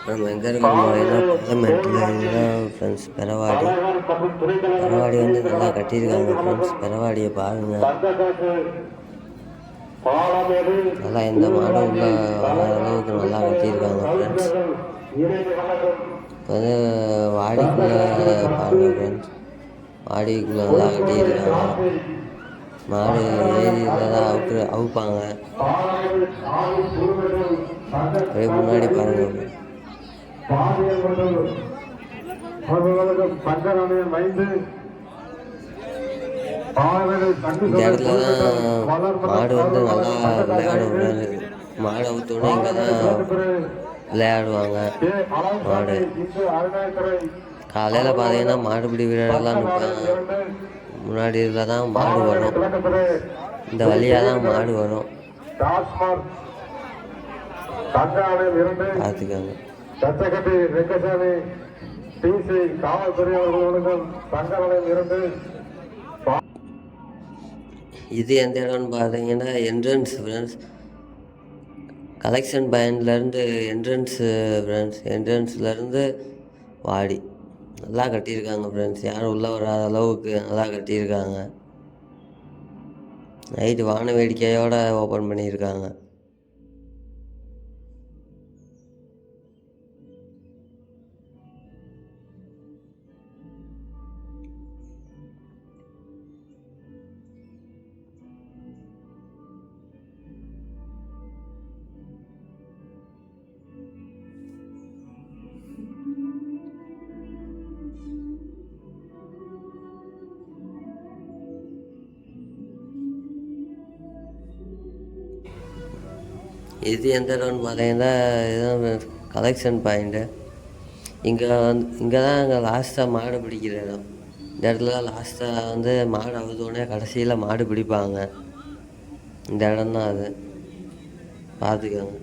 நம்ம எங்கே இருக்கோம் பார்த்தீங்கன்னா பார்லிமெண்ட்டில் இதுதான் ஃப்ரெண்ட்ஸ் பெறவாடி வந்து நல்லா கட்டியிருக்காங்க ஃப்ரெண்ட்ஸ். பெறவாடியை பாருங்கள், நல்லா எந்த மாடும் உள்ள வராத அளவுக்கு நல்லா கட்டியிருக்காங்க ஃப்ரெண்ட்ஸ். இப்போ வந்து வாடிக்குள்ளே பாருங்கள் ஃப்ரெண்ட்ஸ், வாடிக்குள்ளே நல்லா கட்டியிருக்காங்க. மாடு ஏரியில் தான் அவுப்பாங்க. அப்படியே முன்னாடி பாருங்கள், இந்த இடத்துல தான் மாடு வந்து நல்லா விளையாடும். மாடு அவுத்தோடனே இங்கே தான் விளையாடுவாங்க. மாடு காலையில் பார்த்தீங்கன்னா மாடுபிடி வீரர்கள்லாம் நிற்பாங்க. முன்னாடி இதில் தான் மாடு வரும், இந்த வழியாக தான் மாடு வரும், பார்த்துக்கோங்க. இது எந்த இடம்னு பார்த்தீங்கன்னா என்ட்ரன்ஸ் ஃப்ரெண்ட்ஸ். கலெக்ஷன் பாயிண்ட்லேருந்து என்ட்ரன்ஸு ஃப்ரெண்ட்ஸ். என்ட்ரன்ஸ்லேருந்து வாடி நல்லா கட்டியிருக்காங்க ஃப்ரெண்ட்ஸ். யாரும் உள்ளே வராத அளவுக்கு நல்லா கட்டியிருக்காங்க. நைட்டு வான வேடிக்கையோடு ஓப்பன் பண்ணியிருக்காங்க. இது எந்த இடம்னு பார்த்தீங்கன்னா இதுதான் கலெக்ஷன் பாயிண்ட்டு. இங்கே தான் அங்கே லாஸ்ட்டாக மாடு பிடிக்கிற இடம். இந்த இடத்துல லாஸ்ட்டாக வந்து மாடு அவுத்தோடனே கடைசியில் மாடு பிடிப்பாங்க. இந்த இடம் தான் அது, பார்த்துக்கோங்க.